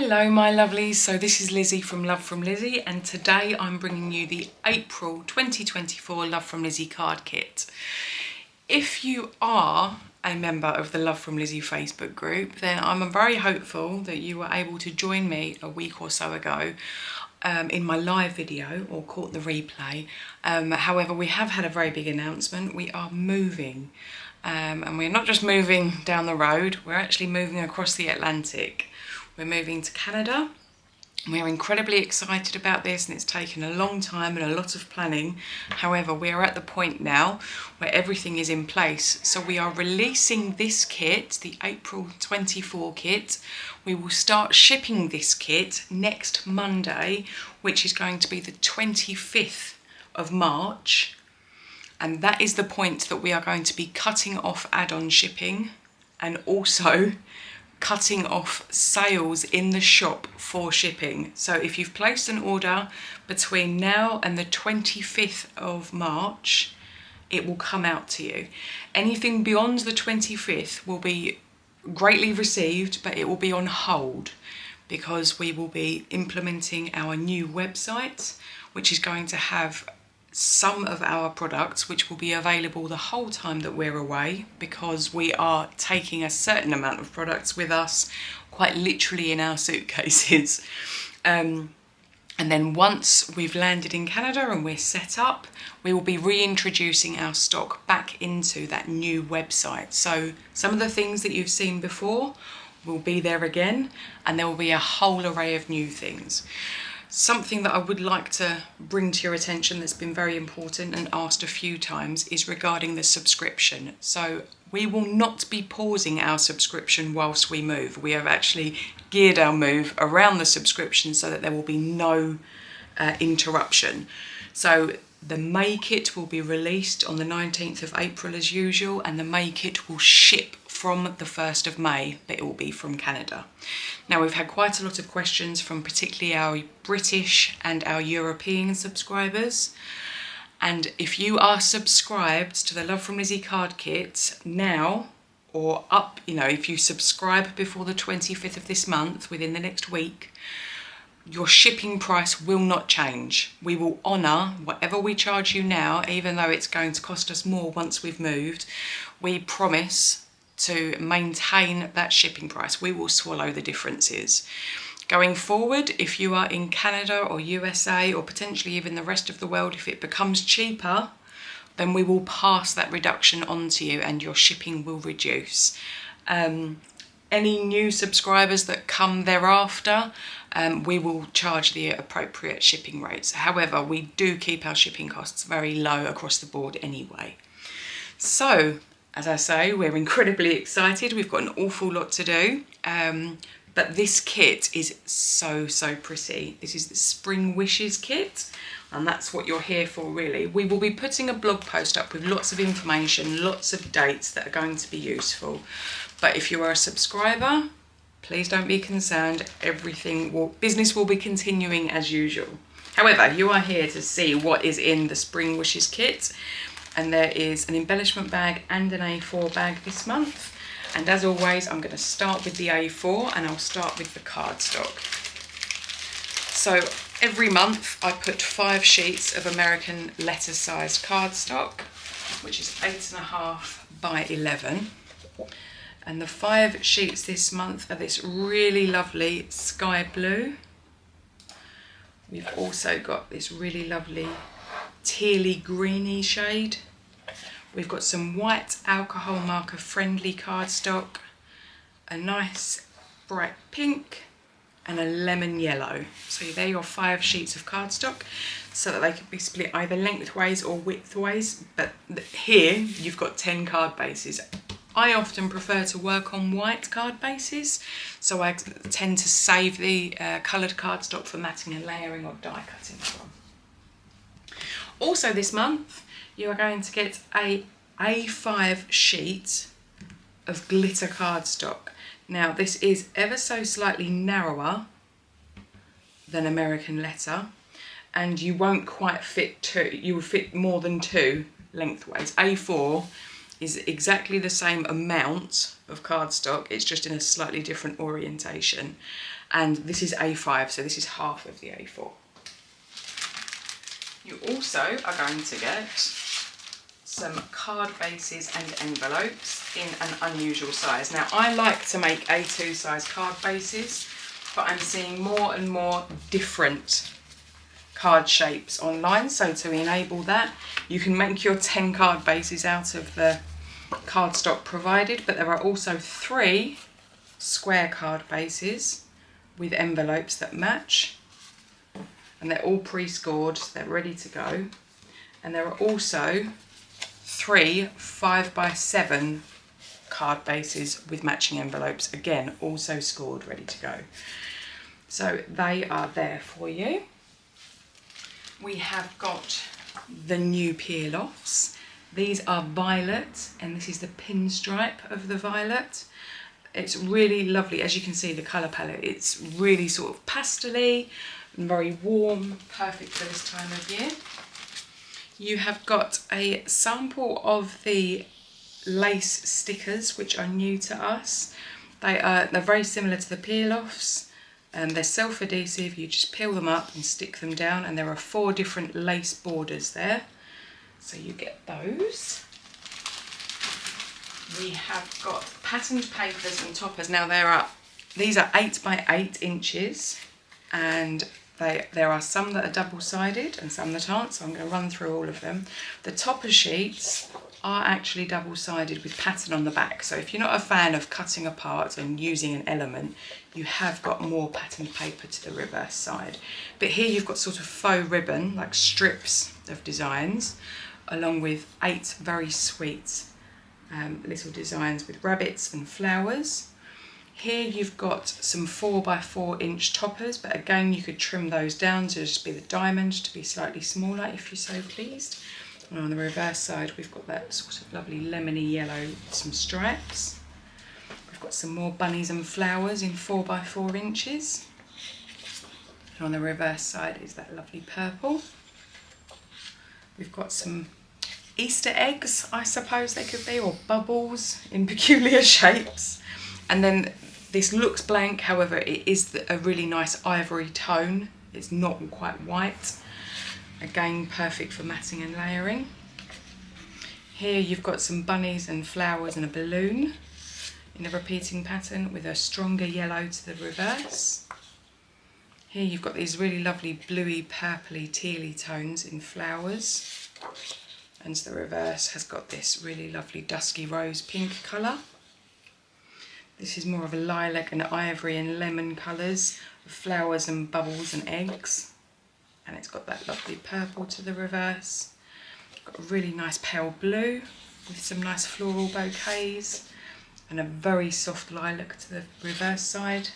Hello my lovelies, so this is Lizzie from Love from Lizzie, and today I'm bringing you the April 2024 Love from Lizzie card kit. If you are a member of the Love from Lizzie Facebook group, then I'm very hopeful that you were able to join me a week or so ago in my live video or caught the replay. However, we have had a very big announcement. We are moving, and we're not just moving down the road, we're actually moving across the Atlantic. We're moving to Canada. We're incredibly excited about this, and it's taken a long time and a lot of planning. However, we are at the point now where everything is in place. So we are releasing this kit, the April 24 kit. We will start shipping this kit next Monday, which is going to be the 25th of March. And that is the point that we are going to be cutting off add-on shipping and also cutting off sales in the shop for shipping. So if you've placed an order between now and the 25th of March, it will come out to you. Anything beyond the 25th will be greatly received, but it will be on hold because we will be implementing our new website, which is going to have some of our products which will be available the whole time that we're away, because we are taking a certain amount of products with us, quite literally in our suitcases. And then once we've landed in Canada and we're set up, we will be reintroducing our stock back into that new website. So some of the things that you've seen before will be there again, and there will be a whole array of new things. Something that I would like to bring to your attention that's been very important and asked a few times is regarding the subscription. So we will not be pausing our subscription whilst we move. We have actually geared our move around the subscription so that there will be no interruption. So the May kit will be released on the 19th of April as usual, and the May kit will ship from the 1st of May, but it will be from Canada. Now, we've had quite a lot of questions from particularly our British and our European subscribers. And if you are subscribed to the Love from Lizzie card kit now, or up, if you subscribe before the 25th of this month, within the next week, your shipping price will not change. We will honour whatever we charge you now, even though it's going to cost us more once we've moved. We promise to maintain that shipping price. We will swallow the differences. Going forward, if you are in Canada or USA or potentially even the rest of the world, if it becomes cheaper, then we will pass that reduction on to you and your shipping will reduce. Any new subscribers that come thereafter, we will charge the appropriate shipping rates. However, we do keep our shipping costs very low across the board anyway. So, as I say, we're incredibly excited. We've got an awful lot to do, but this kit is so pretty. This is the Spring Wishes kit, and that's what you're here for, really. We will be putting a blog post up with lots of information, lots of dates that are going to be useful. But if you are a subscriber, please don't be concerned. Business will be continuing as usual. However, you are here to see what is in the Spring Wishes kit. And there is an embellishment bag and an A4 bag this month. And as always, I'm going to start with the A4, and I'll start with the cardstock. So every month I put 5 sheets of American letter sized cardstock, which is 8.5 by 11. And the 5 sheets this month are this really lovely sky blue. We've also got this really lovely tealy greeny shade. We've got some white alcohol marker friendly cardstock, a nice bright pink, and a lemon yellow. So they're your 5 sheets of cardstock, so that they can be split either lengthways or widthways. But here you've got 10 card bases. I often prefer to work on white card bases, so I tend to save the coloured cardstock for matting and layering or die cutting from. Also this month, you are going to get a A5 sheet of glitter cardstock. Now this is ever so slightly narrower than American letter, and you won't quite fit 2. You will fit more than 2 lengthways. A4 is exactly the same amount of cardstock, it's just in a slightly different orientation. And this is A5, so this is half of the A4. You also are going to get some card bases and envelopes in an unusual size. Now, I like to make A2 size card bases, but I'm seeing more and more different card shapes online. So to enable that, you can make your 10 card bases out of the cardstock provided, but there are also 3 square card bases with envelopes that match, and they're all pre-scored, so they're ready to go. And there are also 3 5x7 card bases with matching envelopes, again also scored, ready to go. So they are there for you. We have got the new peel-offs. These are violet, and this is the pinstripe of the violet. It's really lovely. As you can see, the colour palette, it's really sort of pastel-y and very warm, perfect for this time of year. You have got a sample of the lace stickers, which are new to us. They're very similar to the peel-offs. They're self-adhesive. You just peel them up and stick them down, and there are 4 different lace borders there. So you get those. We have got patterned papers and toppers. Now these are 8 by 8 inches, and there are some that are double-sided and some that aren't, so I'm going to run through all of them. The topper sheets are actually double-sided with pattern on the back, so if you're not a fan of cutting apart and using an element, you have got more patterned paper to the reverse side. But here you've got sort of faux ribbon, like strips of designs, along with 8 very sweet little designs with rabbits and flowers. Here you've got some 4 by 4 inch toppers, but again you could trim those down to just be the diamond, to be slightly smaller if you're so pleased. And on the reverse side we've got that sort of lovely lemony yellow with some stripes. We've got some more bunnies and flowers in 4 by 4 inches. And on the reverse side is that lovely purple. We've got some Easter eggs, I suppose they could be, or bubbles in peculiar shapes. And then this looks blank, however it is a really nice ivory tone. It's not quite white. Again, perfect for matting and layering. Here you've got some bunnies and flowers and a balloon in a repeating pattern with a stronger yellow to the reverse. Here you've got these really lovely bluey, purpley, tealy tones in flowers. And the reverse has got this really lovely dusky rose pink colour. This is more of a lilac and ivory and lemon colours, with flowers and bubbles and eggs. And it's got that lovely purple to the reverse. Got a really nice pale blue with some nice floral bouquets, and a very soft lilac to the reverse side.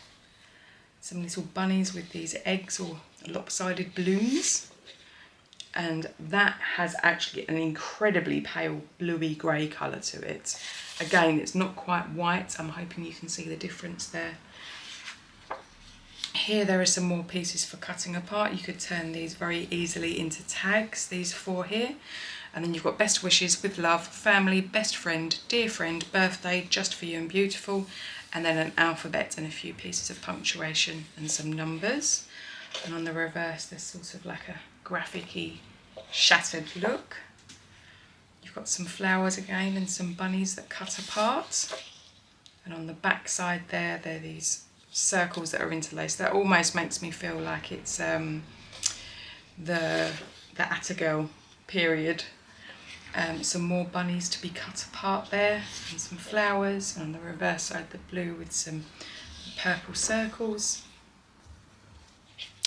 Some little bunnies with these eggs or lopsided blooms. And that has actually an incredibly pale bluey grey colour to it. Again, it's not quite white. I'm hoping you can see the difference there. Here there are some more pieces for cutting apart. You could turn these very easily into tags, these 4 here. And then you've got best wishes, with love, family, best friend, dear friend, birthday, just for you and beautiful. And then an alphabet and a few pieces of punctuation and some numbers. And on the reverse there's sort of like a graphic-y shattered look. You've got some flowers again and some bunnies that cut apart. And on the back side there, they're these circles that are interlaced. That almost makes me feel like it's the Attagirl period. Some more bunnies to be cut apart there, and some flowers. And on the reverse side, the blue with some purple circles.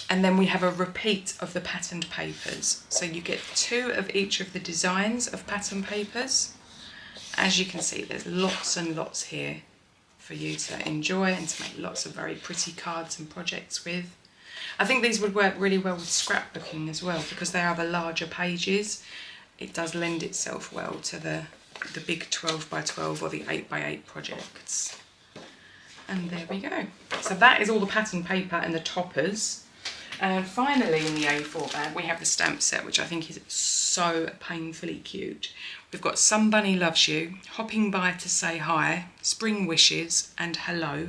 And then we have a repeat of the patterned papers. So you get 2 of each of the designs of pattern papers. As you can see, there's lots and lots here for you to enjoy and to make lots of very pretty cards and projects with. I think these would work really well with scrapbooking as well, because they are the larger pages. It does lend itself well to the big 12 by 12 or the 8 by 8 projects. And there we go. So that is all the pattern paper and the toppers. And finally in the A4 bag we have the stamp set, which I think is so painfully cute. We've got Somebody Loves You, Hopping By to Say Hi, Spring Wishes and Hello.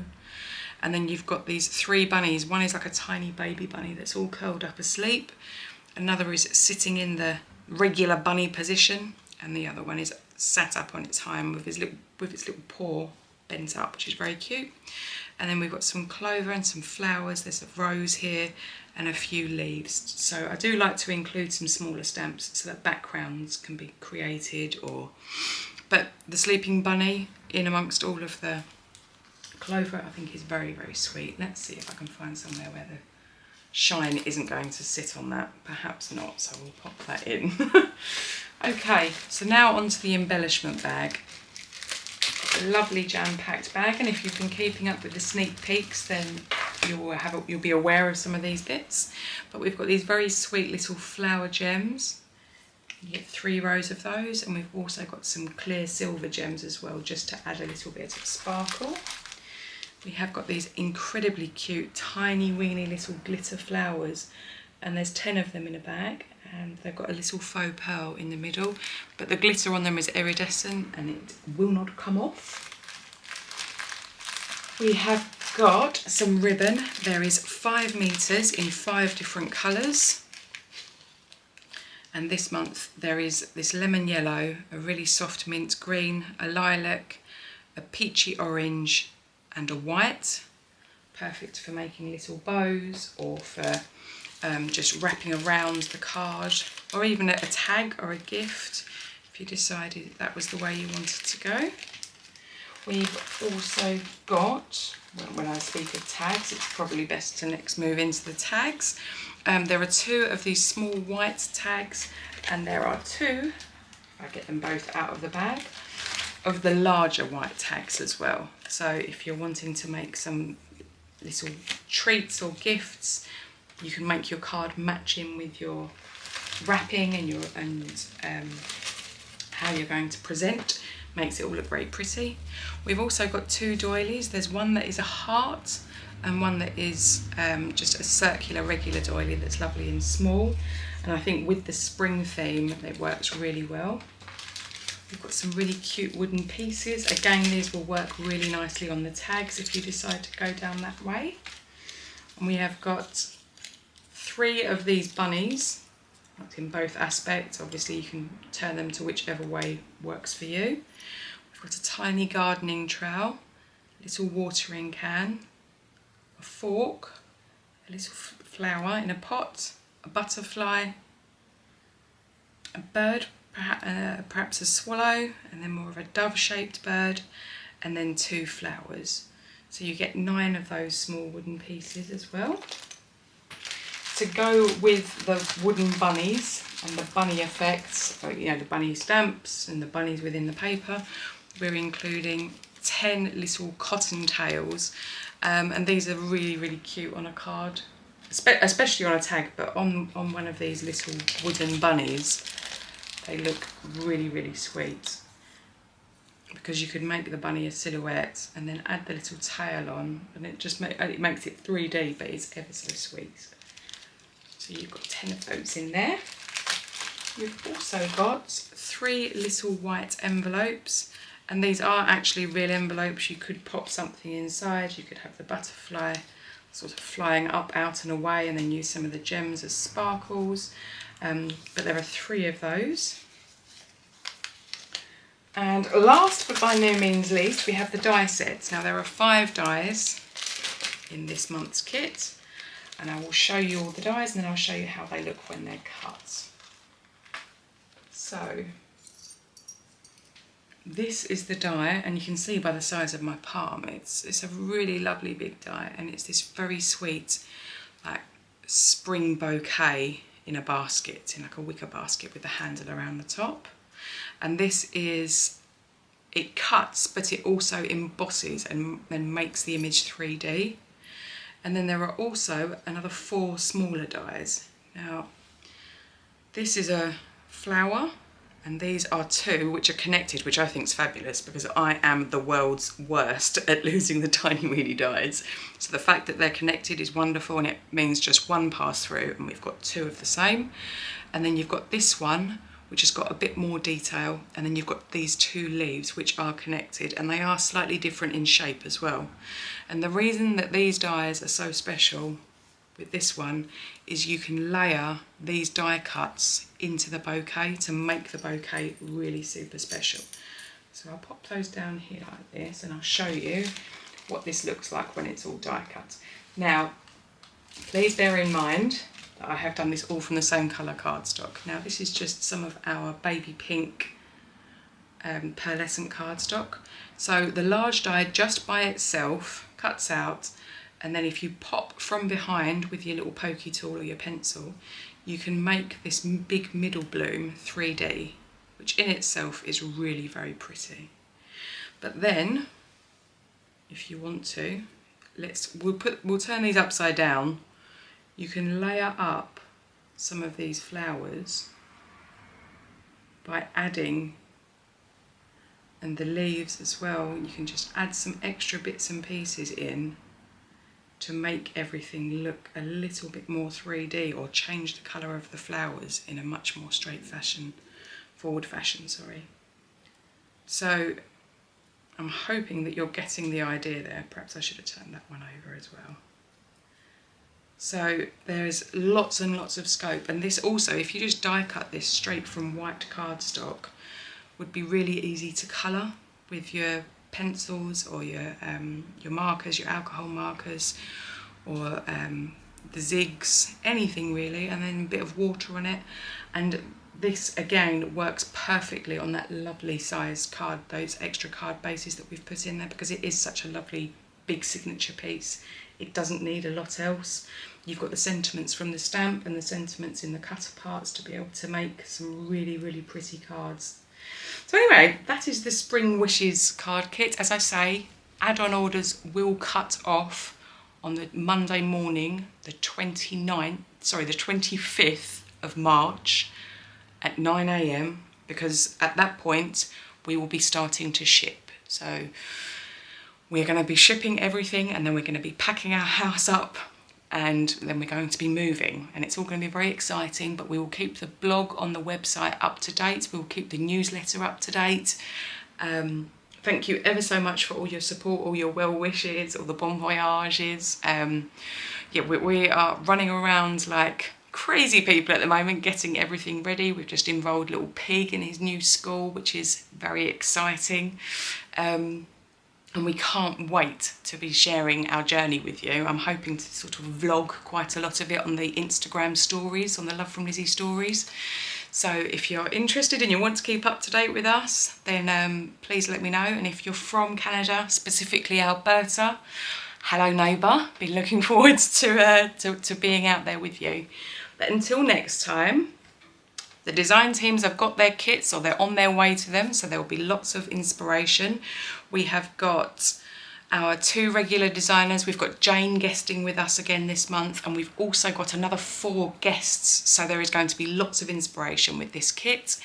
And then you've got these 3 bunnies. One is like a tiny baby bunny that's all curled up asleep. Another is sitting in the regular bunny position, and the other one is sat up on its hind with its little paw bent up, which is very cute. And then we've got some clover and some flowers. There's a rose here and a few leaves. So I do like to include some smaller stamps so that backgrounds can be created, but the sleeping bunny in amongst all of the clover I think is very, very sweet. Let's see if I can find somewhere where the shine isn't going to sit on that. Perhaps not, so we'll pop that in. Okay, so now onto the embellishment bag. A lovely jam-packed bag, and if you've been keeping up with the sneak peeks, then you'll be aware of some of these bits. But we've got these very sweet little flower gems. You get 3 rows of those, and we've also got some clear silver gems as well, just to add a little bit of sparkle. We have got these incredibly cute, tiny, weeny little glitter flowers, and there's 10 of them in a bag, and they've got a little faux pearl in the middle, but the glitter on them is iridescent and it will not come off. We have got some ribbon. There is 5 meters in 5 different colours. And this month there is this lemon yellow, a really soft mint green, a lilac, a peachy orange and a white. Perfect for making little bows or for just wrapping around the card, or even a tag or a gift if you decided that was the way you wanted to go. We've also got, well, when I speak of tags, it's probably best to next move into the tags. There are 2 of these small white tags, and there are 2, if I get them both out of the bag, of the larger white tags as well. So if you're wanting to make some little treats or gifts, you can make your card matching with your wrapping and how you're going to present. Makes it all look very pretty. We've also got 2 doilies. There's one that is a heart and one that is just a circular regular doily that's lovely and small. And I think with the spring theme, it works really well. We've got some really cute wooden pieces. Again, these will work really nicely on the tags if you decide to go down that way. And we have got 3 of these bunnies, that's in both aspects. Obviously you can turn them to whichever way works for you. We've got a tiny gardening trowel, a little watering can, a fork, a little flower in a pot, a butterfly, a bird, perhaps a swallow, and then more of a dove-shaped bird, and then 2 flowers. So you get 9 of those small wooden pieces as well. To go with the wooden bunnies and the bunny effects, you know, the bunny stamps and the bunnies within the paper, we're including 10 little cotton tails, and these are really, really cute on a card, especially on a tag, but on one of these little wooden bunnies, they look really, really sweet, because you could make the bunny a silhouette and then add the little tail on, and it makes it 3D, but it's ever so sweet. So you've got 10 of those in there. You've also got 3 little white envelopes, and these are actually real envelopes. You could pop something inside. You could have the butterfly sort of flying up, out and away, and then use some of the gems as sparkles. But there are 3 of those. And last but by no means least, we have the die sets. Now there are 5 dies in this month's kit, and I will show you all the dies and then I'll show you how they look when they're cut. So this is the die, and you can see by the size of my palm, it's a really lovely big die, and it's this very sweet like spring bouquet in a basket, in like a wicker basket with the handle around the top. And this is, it cuts, but it also embosses and then makes the image 3D. And then there are also another 4 smaller dies. Now, this is a flower, and these are 2 which are connected, which I think is fabulous, because I am the world's worst at losing the tiny weeny dies. So the fact that they're connected is wonderful, and it means just 1 pass through, and we've got 2 of the same. And then you've got this one, which has got a bit more detail, and then you've got these two leaves which are connected, and they are slightly different in shape as well. And the reason that these dies are so special with this one is you can layer these die cuts into the bouquet to make the bouquet really super special. So I'll pop those down here like this, and I'll show you what this looks like when it's all die cut. Now, please bear in mind that I have done this all from the same colour cardstock. Now this is just some of our baby pink pearlescent cardstock. So the large die just by itself cuts out, and then if you pop from behind with your little pokey tool or your pencil, you can make this big middle bloom 3D, which in itself is really very pretty. But then, if you want to, we'll turn these upside down. You can layer up some of these flowers by adding, and the leaves as well, you can just add some extra bits and pieces in to make everything look a little bit more 3D, or change the colour of the flowers in a much more forward fashion, sorry. So I'm hoping that you're getting the idea there. Perhaps I should have turned that one over as well. So there's lots and lots of scope, and this also, if you just die cut this straight from white cardstock, would be really easy to colour with your pencils or your markers, your alcohol markers, or the zigs, anything really, and then a bit of water on it. And this again works perfectly on that lovely sized card, those extra card bases that we've put in there, because it is such a lovely big signature piece. It doesn't need a lot else. You've got the sentiments from the stamp and the sentiments in the cutter parts to be able to make some really, really pretty cards. So anyway, that is the Spring Wishes card kit. As I say, add-on orders will cut off on the Monday morning, the 25th of March at 9 AM, because at that point we will be starting to ship. So we're going to be shipping everything, and then we're going to be packing our house up, and then we're going to be moving, and it's all going to be very exciting. But we will keep the blog on the website up to date. We will keep the newsletter up to date. Thank you ever so much for all your support, all your well wishes, all the bon voyages. Yeah, we are running around like crazy people at the moment, getting everything ready. We've just enrolled little Pig in his new school, which is very exciting. And we can't wait to be sharing our journey with you. I'm hoping to sort of vlog quite a lot of it on the Instagram stories, on the Love from Lizzie stories. So if you're interested and you want to keep up to date with us, then please let me know. And if you're from Canada, specifically Alberta, hello neighbour, be looking forward to being out there with you. But until next time, the design teams have got their kits, or they're on their way to them, so there will be lots of inspiration. We have got our 2 regular designers. We've got Jane guesting with us again this month, and we've also got another 4 guests, so there is going to be lots of inspiration with this kit.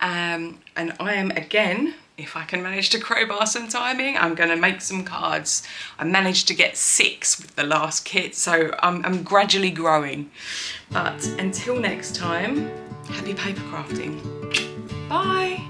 And I am, again, if I can manage to crowbar some timing, I'm going to make some cards. I managed to get 6 with the last kit, so I'm gradually growing. But until next time, happy paper crafting. Bye.